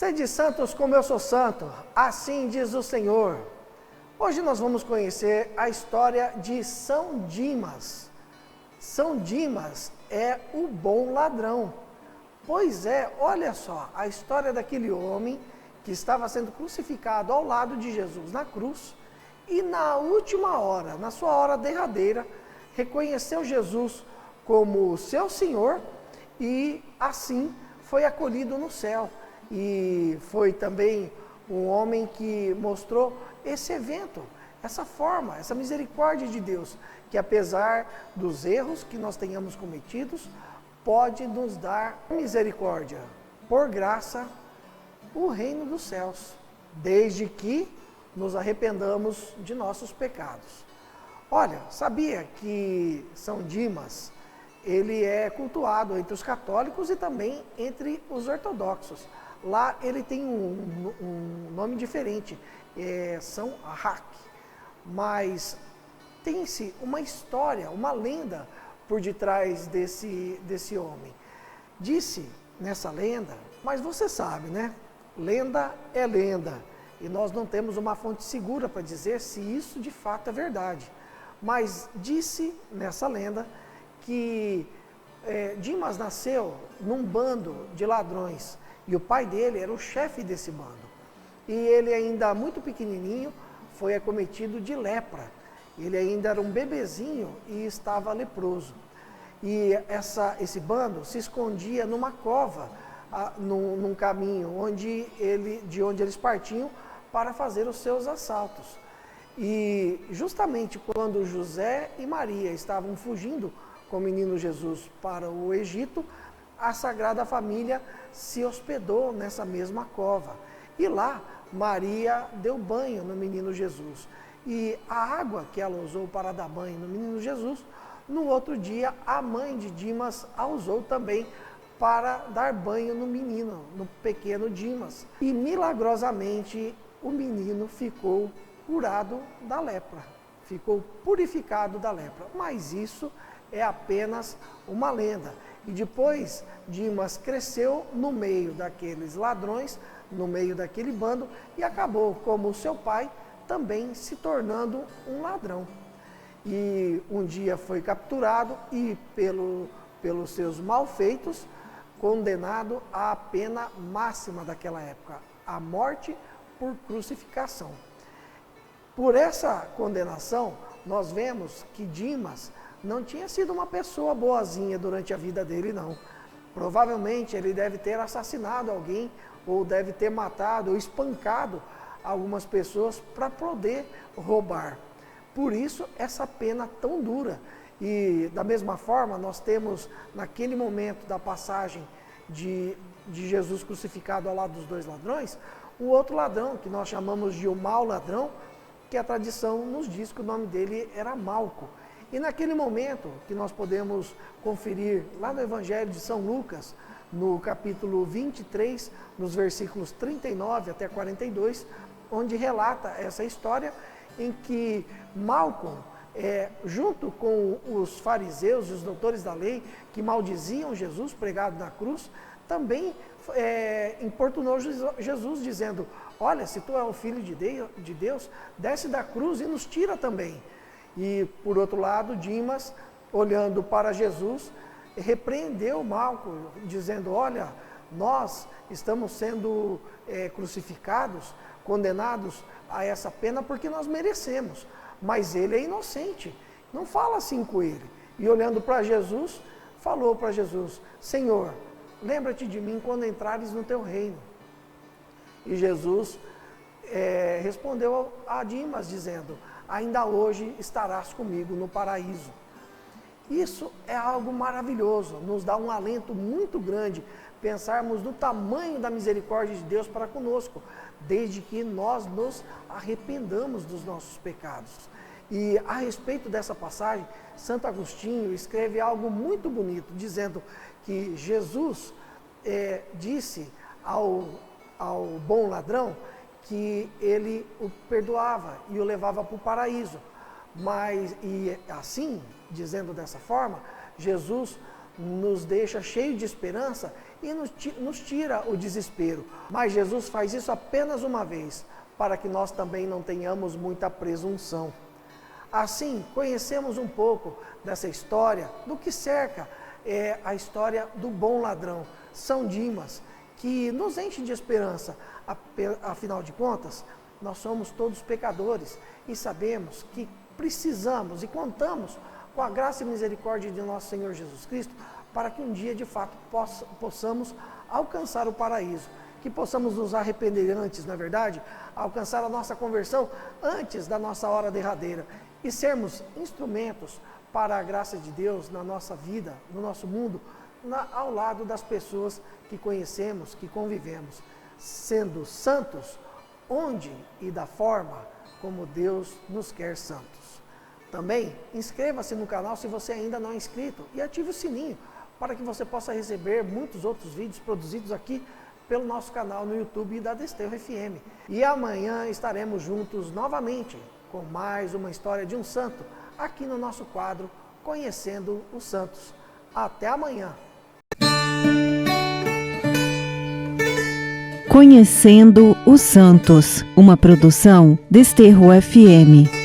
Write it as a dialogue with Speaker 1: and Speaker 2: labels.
Speaker 1: Sede santos como eu sou santo, assim diz o Senhor. Hoje nós vamos conhecer a história de São Dimas. São Dimas é o bom ladrão. Pois é, olha só, a história daquele homem que estava sendo crucificado ao lado de Jesus na cruz e na última hora, na sua hora derradeira, reconheceu Jesus como seu Senhor e assim foi acolhido no céu. E foi também um homem que mostrou esse evento, essa forma, essa misericórdia de Deus, que apesar dos erros que nós tenhamos cometidos, pode nos dar misericórdia, por graça, o reino dos céus, desde que nos arrependamos de nossos pecados. Olha, sabia que São Dimas, ele é cultuado entre os católicos e também entre os ortodoxos. Lá ele tem um nome diferente, é São Raque, mas tem-se uma história, uma lenda por detrás desse homem. Disse nessa lenda, mas você sabe, né? Lenda é lenda, e nós não temos uma fonte segura para dizer se isso de fato é verdade. Mas disse nessa lenda que Dimas nasceu num bando de ladrões, e o pai dele era o chefe desse bando. E ele ainda muito pequenininho foi acometido de lepra. Ele ainda era um bebezinho e estava leproso. E esse bando se escondia numa cova, num caminho de onde eles partiam para fazer os seus assaltos. E justamente quando José e Maria estavam fugindo com o menino Jesus para o Egito, a Sagrada Família se hospedou nessa mesma cova. E lá, Maria deu banho no menino Jesus. E a água que ela usou para dar banho no menino Jesus, no outro dia, a mãe de Dimas a usou também para dar banho no menino, no pequeno Dimas. E milagrosamente, o menino ficou curado da lepra, ficou purificado da lepra. Mas isso é apenas uma lenda. E depois, Dimas cresceu no meio daqueles ladrões, no meio daquele bando, e acabou, como seu pai, também se tornando um ladrão. E um dia foi capturado e, pelos seus malfeitos, condenado à pena máxima daquela época, a morte por crucificação. Por essa condenação, nós vemos que Dimas não tinha sido uma pessoa boazinha durante a vida dele, não. Provavelmente ele deve ter assassinado alguém, ou deve ter matado ou espancado algumas pessoas para poder roubar. Por isso, essa pena tão dura. E da mesma forma, nós temos naquele momento da passagem de Jesus crucificado ao lado dos dois ladrões, o outro ladrão, que nós chamamos de o mau ladrão, que a tradição nos diz que o nome dele era Malco. E naquele momento que nós podemos conferir lá no Evangelho de São Lucas, no capítulo 23, nos versículos 39 até 42, onde relata essa história em que Malco, junto com os fariseus e os doutores da lei, que maldiziam Jesus pregado na cruz, também importunou Jesus, dizendo: olha, se tu é o Filho de Deus, desce da cruz e nos tira também. E, por outro lado, Dimas, olhando para Jesus, repreendeu Malco, dizendo: olha, nós estamos sendo crucificados, condenados a essa pena porque nós merecemos, mas ele é inocente, não fala assim com ele. E olhando para Jesus, falou para Jesus: Senhor, lembra-te de mim quando entrares no teu reino. E Jesus respondeu a Dimas, dizendo: ainda hoje estarás comigo no paraíso. Isso é algo maravilhoso, nos dá um alento muito grande, pensarmos no tamanho da misericórdia de Deus para conosco, desde que nós nos arrependamos dos nossos pecados. E a respeito dessa passagem, Santo Agostinho escreve algo muito bonito, dizendo que Jesus disse ao bom ladrão que ele o perdoava e o levava para o paraíso. E assim, dizendo dessa forma, Jesus nos deixa cheio de esperança e nos tira o desespero. Mas Jesus faz isso apenas uma vez, para que nós também não tenhamos muita presunção. Assim, conhecemos um pouco dessa história, do que cerca a história do bom ladrão, São Dimas, que nos enche de esperança. Afinal de contas, nós somos todos pecadores e sabemos que precisamos e contamos com a graça e misericórdia de nosso Senhor Jesus Cristo, para que um dia, de fato, possamos alcançar o paraíso, que possamos nos arrepender antes, não é verdade? Alcançar a nossa conversão antes da nossa hora derradeira e sermos instrumentos para a graça de Deus na nossa vida, no nosso mundo, ao lado das pessoas que conhecemos, que convivemos, sendo santos onde e da forma como Deus nos quer santos. Também inscreva-se no canal se você ainda não é inscrito e ative o sininho para que você possa receber muitos outros vídeos produzidos aqui pelo nosso canal no YouTube da Desterro FM. E amanhã estaremos juntos novamente com mais uma história de um santo aqui no nosso quadro Conhecendo os Santos. Até amanhã!
Speaker 2: Conhecendo os Santos, uma produção Desterro FM.